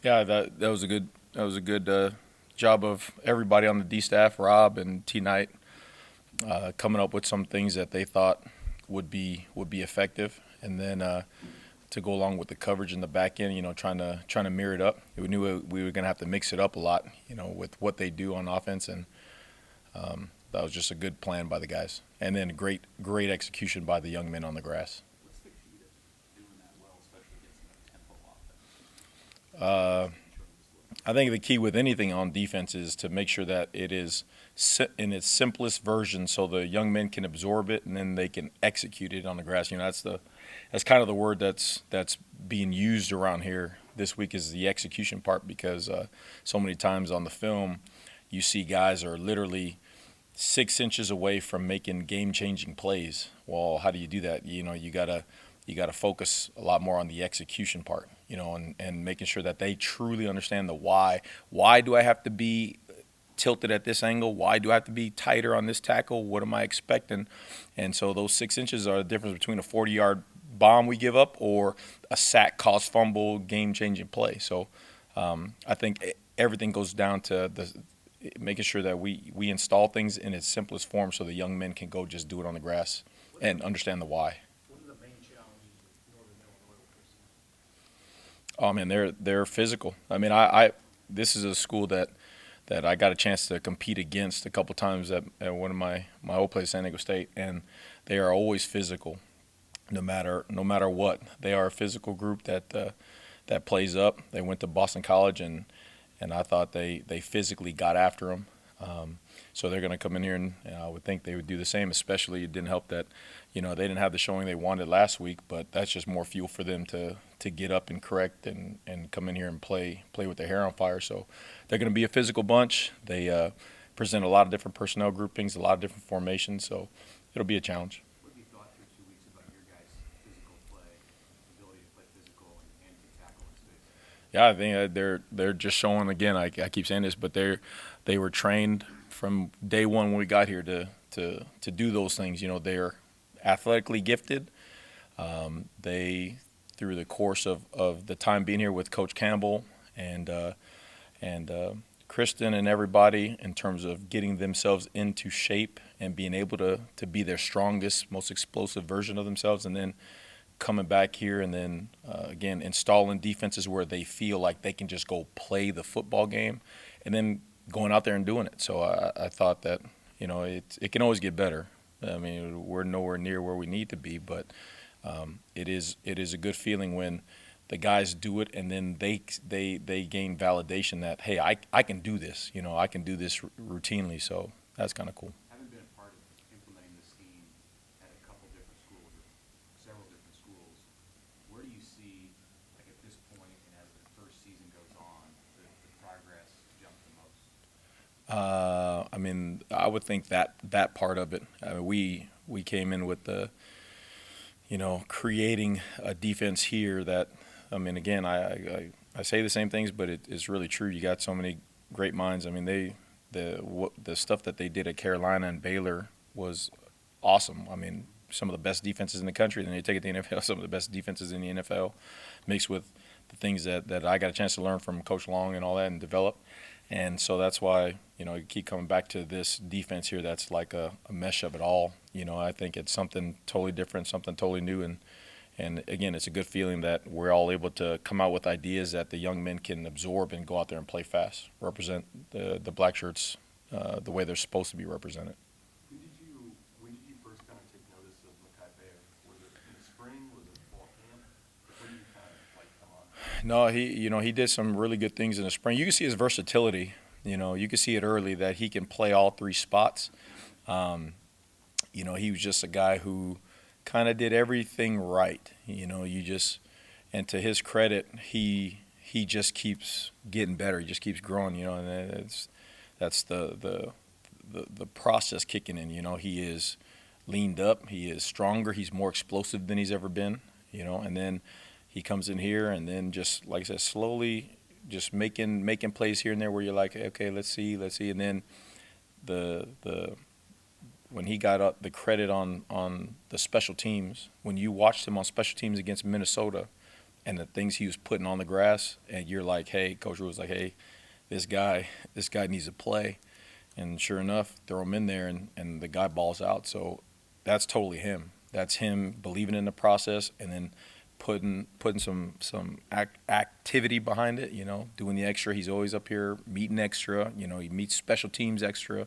Yeah, that was a good job of everybody on the D staff, Rob and T Knight, coming up with some things that they thought would be effective, and then to go along with the coverage in the back end, trying to mirror it up. We knew we were going to have to mix it up a lot, with what they do on offense, and that was just a good plan by the guys, and then great execution by the young men on the grass. What's the key to doing that well, especially against an up-tempo offense? Uh, I think the key with anything on defense is to make sure that it is in its simplest version, so the young men can absorb it and then they can execute it on the grass. That's kind of the word that's being used around here this week, is the execution part, because so many times on the film you see guys are literally 6 inches away from making game-changing plays. Well, how do you do that? You gotta focus a lot more on the execution part, and making sure that they truly understand the why. Why do I have to be tilted at this angle? Why do I have to be tighter on this tackle? What am I expecting? And so those 6 inches are the difference between a 40-yard bomb we give up or a sack, cost fumble, game-changing play. So I think everything goes down to making sure that we install things in its simplest form, so the young men can go just do it on the grass and understand the why. What are the main challenges with Northern Illinois personnel? Oh man, they're physical. I mean, I this is a school that I got a chance to compete against a couple times at one of my old place, San Diego State, and they are always physical, no matter what. They are a physical group that plays up. They went to Boston College, and I thought they physically got after them. So they're going to come in here, and I would think they would do the same. Especially, it didn't help that they didn't have the showing they wanted last week, but that's just more fuel for them to get up and correct and come in here and play with their hair on fire. So they're going to be a physical bunch. They present a lot of different personnel groupings, a lot of different formations, so it'll be a challenge. What have you thought through 2 weeks about your guys' physical play, ability to play physical and to tackle in space? Yeah, I think they're just showing again. I keep saying this, but they were trained from day one when we got here to do those things. They're athletically gifted. They, through the course of the time being here with Coach Campbell and Kristen and everybody, in terms of getting themselves into shape and being able to be their strongest, most explosive version of themselves, and then coming back here and then again installing defenses where they feel like they can just go play the football game, and then going out there and doing it. So I thought that it can always get better. I mean, we're nowhere near where we need to be, but it is a good feeling when the guys do it, and then they gain validation that, hey, I can do this. I can do this routinely. So that's kind of cool. Having been a part of implementing this scheme at a couple different schools, or several different schools, where do you see, like at this point and as the first season goes on, the progress jump the most? I mean, I would think that part of it. I mean, we came in with the, creating a defense here that, I mean, again, I say the same things, but it's really true. You got so many great minds. I mean, the stuff that they did at Carolina and Baylor was awesome. I mean, some of the best defenses in the country. Then they take it to the NFL, some of the best defenses in the NFL, mixed with the things that I got a chance to learn from Coach Long and all that and develop. And so that's why, you keep coming back to this defense here that's like a mesh of it all. I think it's something totally different, something totally new. And again, it's a good feeling that we're all able to come out with ideas that the young men can absorb and go out there and play fast, represent the black shirts the way they're supposed to be represented. When did you first kind of take notice of Makai Bayer? Was it in the spring? Was it fall camp? When did you kind of come on? No, he did some really good things in the spring. You can see his versatility. You can see it early that he can play all three spots. He was just a guy who kind of did everything right. And to his credit, he just keeps getting better. He just keeps growing. And that's the process kicking in. He is leaned up. He is stronger. He's more explosive than he's ever been. And then he comes in here, and then just like I said, slowly just making plays here and there where you're like, okay, let's see, and then when he got up the credit on the special teams, when you watched him on special teams against Minnesota, and the things he was putting on the grass, and you're like, hey, Coach Rule was like, hey, this guy needs to play. And sure enough, throw him in there, and the guy balls out. So that's totally him. That's him believing in the process and then putting some activity behind it, doing the extra. He's always up here meeting extra. He meets special teams extra.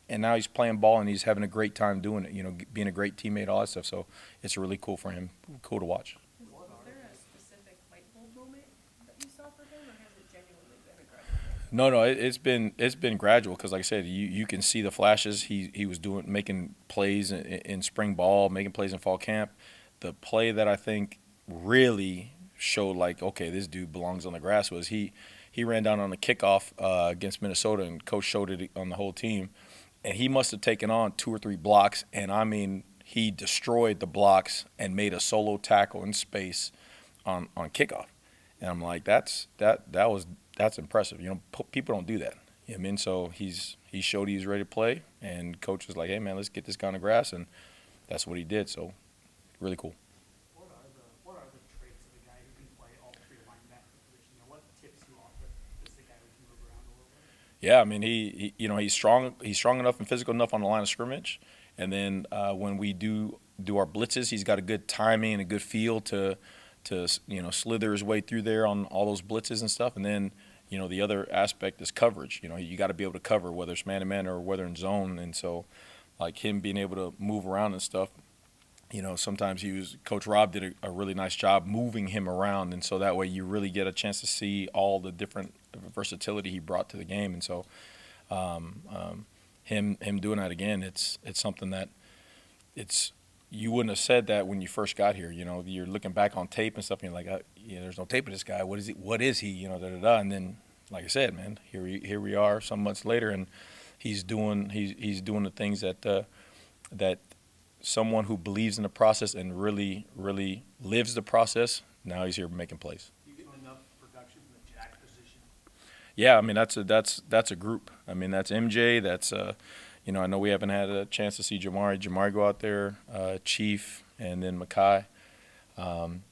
And now he's playing ball, and he's having a great time doing it, being a great teammate, all that stuff. So it's really cool for him, cool to watch. Was there a specific light bulb moment that you saw for him, or has it genuinely been a gradual? No, it's been gradual because, like I said, you can see the flashes. He was making plays in spring ball, making plays in fall camp. The play that I think really showed like, okay, this dude belongs on the grass was he ran down on the kickoff against Minnesota, and Coach showed it on the whole team, and he must have taken on 2 or 3 blocks, and I mean he destroyed the blocks and made a solo tackle in space on kickoff, and I'm like that's impressive. People don't do that. You know what I mean? So he showed he was ready to play, and Coach was like, hey man, let's get this guy on the grass, and that's what he did. So really cool. What are the traits of a guy who can play all 3 linebacker positions? What tips you offer just a guy who can move around a little bit? Yeah, I mean he's strong. He's strong enough and physical enough on the line of scrimmage, and then when we do our blitzes, he's got a good timing and a good feel to slither his way through there on all those blitzes and stuff. And then the other aspect is coverage. You got to be able to cover whether it's man to man or whether in zone. And so like him being able to move around and stuff. Sometimes Coach Rob did a really nice job moving him around, and so that way you really get a chance to see all the different versatility he brought to the game. And so him doing that again, it's something that you wouldn't have said that when you first got here. You're looking back on tape and stuff, and you're like, there's no tape of this guy. What is he? What is he? And then, like I said, man, here we are some months later, and he's doing the things that someone who believes in the process and really, really lives the process. Now he's here making plays. You getting enough production from the jack position? Yeah, I mean that's a group. I mean that's MJ. That's I know we haven't had a chance to see Jamari go out there, Chief, and then Makai, and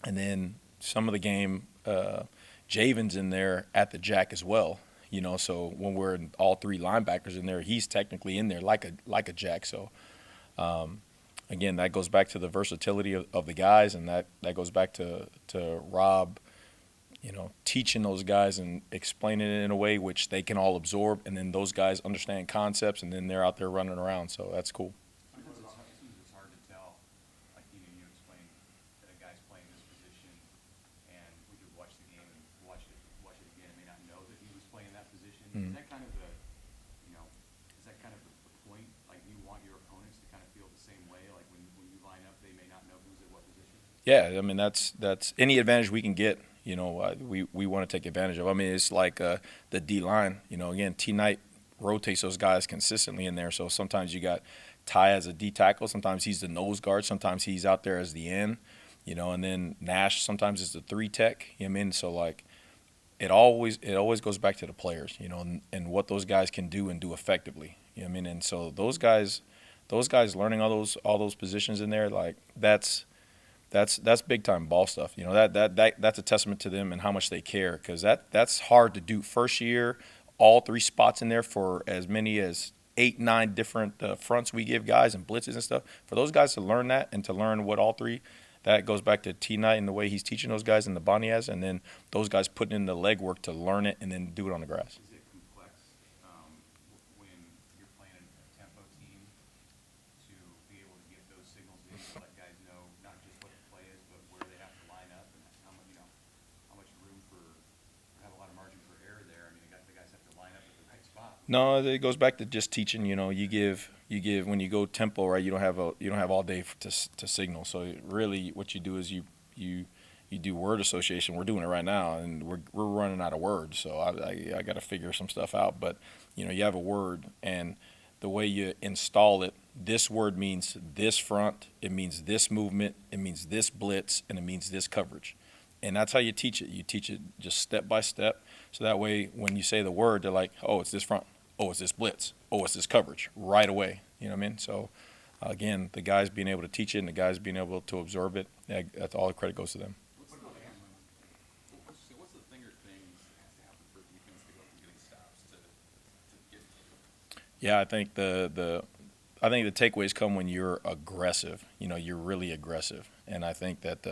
then some of the game, Javen's in there at the jack as well. So when we're in all 3 linebackers in there, he's technically in there like a jack. So. Again, that goes back to the versatility of the guys, and that goes back to Rob, teaching those guys and explaining it in a way which they can all absorb, and then those guys understand concepts, and then they're out there running around. So that's cool. Sometimes it's hard to tell, like you explained that a guy's playing this position, and we could watch the game and watch it again, and may not know that he was playing that position. Mm-hmm. Is that kind of the point? Like you want your opponents to kind of feel the same way, like when you line up, they may not know who's at what position. Yeah, I mean that's any advantage we can get. We want to take advantage of. I mean, it's like the D line. Again, T Knight rotates those guys consistently in there. So sometimes you got Ty as a D tackle. Sometimes he's the nose guard. Sometimes he's out there as the end. And then Nash sometimes is the 3 tech. You know what I mean? So like, it always goes back to the players. And what those guys can do and do effectively. You know what I mean? And so those guys learning all those positions in there, like that's big time ball stuff. That's a testament to them and how much they care, because that's hard to do. First year, all 3 spots in there for as many as 8, 9 different fronts we give guys and blitzes and stuff. For those guys to learn that and to learn what all 3, that goes back to T Knight and the way he's teaching those guys and the bond he has, and then those guys putting in the legwork to learn it and then do it on the grass. Is it complex when you're playing a tempo team to be able to get those signals in to let guys know not just what the play is, but where they have to line up and how much room have a lot of margin for error there? I mean, the guys have to line up at the right spot. No, it goes back to just teaching. You give when you go tempo, right? You don't have all day to signal. So really, what you do is you do word association. We're doing it right now, and we're running out of words. So I got to figure some stuff out. But you have a word, and the way you install it, this word means this front, it means this movement, it means this blitz, and it means this coverage. And that's how you teach it. You teach it just step by step. So that way, when you say the word, they're like, oh, it's this front. Oh, it's this blitz. Oh, it's this coverage right away. You know what I mean? So, again, the guys being able to teach it and the guys being able to absorb it, that's all the credit goes to them. What's the Yeah, I think the takeaways come when you're aggressive. You're really aggressive, and I think that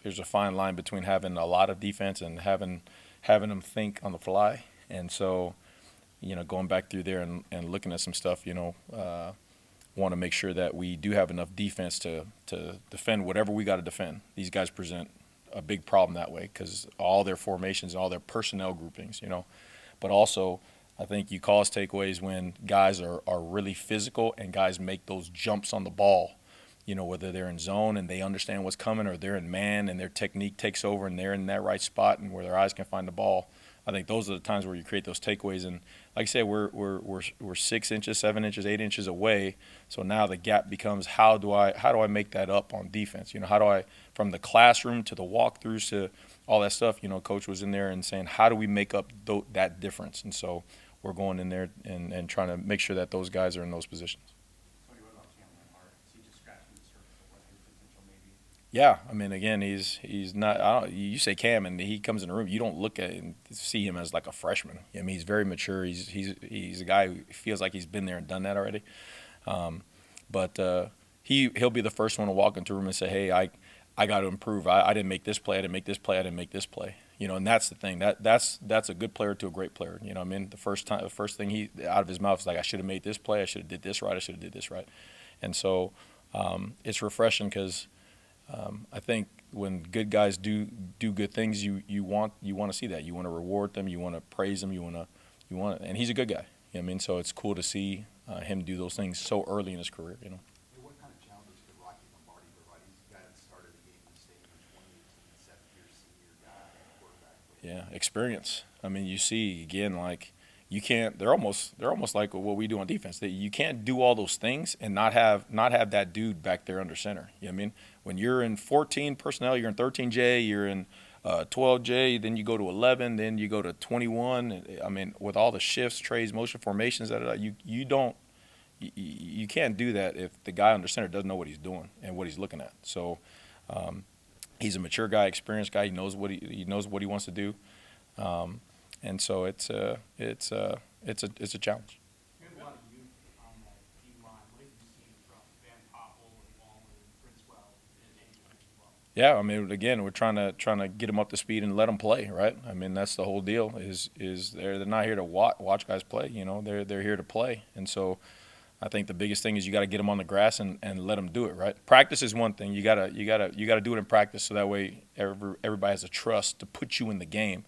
There's a fine line between having a lot of defense and having them think on the fly, and so going back through there and looking at some stuff, want to make sure that we do have enough defense to defend whatever we got to defend. These guys present a big problem that way because all their formations, all their personnel groupings, But also, I think you cause takeaways when guys are really physical and guys make those jumps on the ball, whether they're in zone and they understand what's coming or they're in man and their technique takes over and they're in that right spot and where their eyes can find the ball. I think those are the times where you create those takeaways. And like I said, we're 6 inches, 7 inches, 8 inches away. So now the gap becomes how do I make that up on defense? How do I, from the classroom to the walkthroughs to all that stuff, Coach was in there and saying, how do we make up that difference? And so we're going in there and trying to make sure that those guys are in those positions. Tony, what about Cameron Hart? Is he just scratching the surface of what his potential may be? Yeah, I mean, again, he's not. You say Cam, and he comes in the room. You don't look at and see him as like a freshman. I mean, he's very mature. He's a guy who feels like he's been there and done that already. But he'll be the first one to walk into a room and say, "Hey, I got to improve. I didn't make this play. I didn't make this play. I didn't make this play." And that's the thing. That's a good player to a great player. I mean, the first thing he out of his mouth is like, "I should have made this play. I should have did this right. I should have did this right." And so it's refreshing because. I think when good guys do good things, you want to see that. You want to reward them. You want to praise them. And he's a good guy. I mean, so it's cool to see him do those things so early in his career. Hey, what kind of challenges could Rocky Lombardi provide? He's the guy that started the game in the stadium in 2018, 7-year senior guy, quarterback. Yeah, experience. I mean, you see again, like you can't. They're almost like what we do on defense. You can't do all those things and not have that dude back there under center. You know what I mean? When you're in 14 personnel, you're in 13J, you're in 12J, then you go to 11, then you go to 21. I mean, with all the shifts, trades, motion formations, you can't do that if the guy under center doesn't know what he's doing and what he's looking at. So he's a mature guy, experienced guy. He knows what he wants to do, and so it's a challenge. We have a lot of youth on that D line. What have you seen from Van Poppel and Ballman and Princewell and Angel as well? Yeah, I mean, again, we're trying to get them up to speed and let them play, right? I mean, that's the whole deal. Is they're not here to watch guys play. They're here to play, and so I think the biggest thing is you got to get them on the grass and let them do it, right? Practice is one thing. You gotta do it in practice so that way everybody has a trust to put you in the game.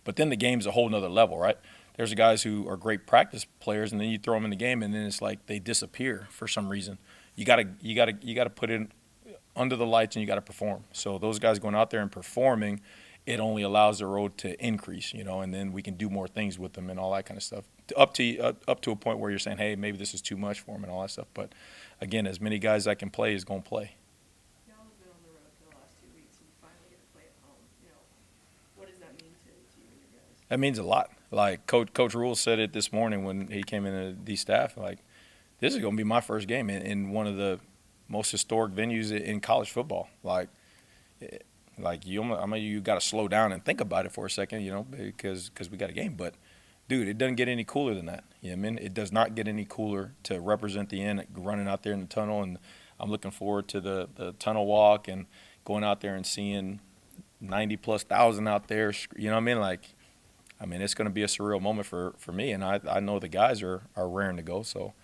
But then the game's a whole nother level, right? There's guys who are great practice players, and then you throw them in the game, and then it's like they disappear for some reason. You gotta put it under the lights, and you gotta perform. So those guys going out there and performing, it only allows the road to increase, and then we can do more things with them and all that kind of stuff. Up to a point where you're saying, hey, maybe this is too much for them and all that stuff. But again, as many guys that can play is going to play. Y'all have been on the road for the last 2 weeks and you finally get to play at home. What does that mean to you and your guys? That means a lot. Like Coach Rule said it this morning when he came into the staff. Like, this is going to be my first game in one of the most historic venues in college football. Like you got to slow down and think about it for a second, because we got a game. But dude, it doesn't get any cooler than that. You know what I mean? It does not get any cooler to represent the end, running out there in the tunnel. And I'm looking forward to the tunnel walk and going out there and seeing 90+ thousand out there. You know what I mean? It's going to be a surreal moment for me. And I know the guys are raring to go. So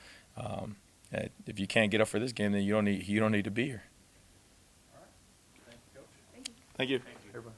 if you can't get up for this game, then you don't need to be here. All right. Thank you, Coach. Thank you. Thank you. Thank you. Everybody.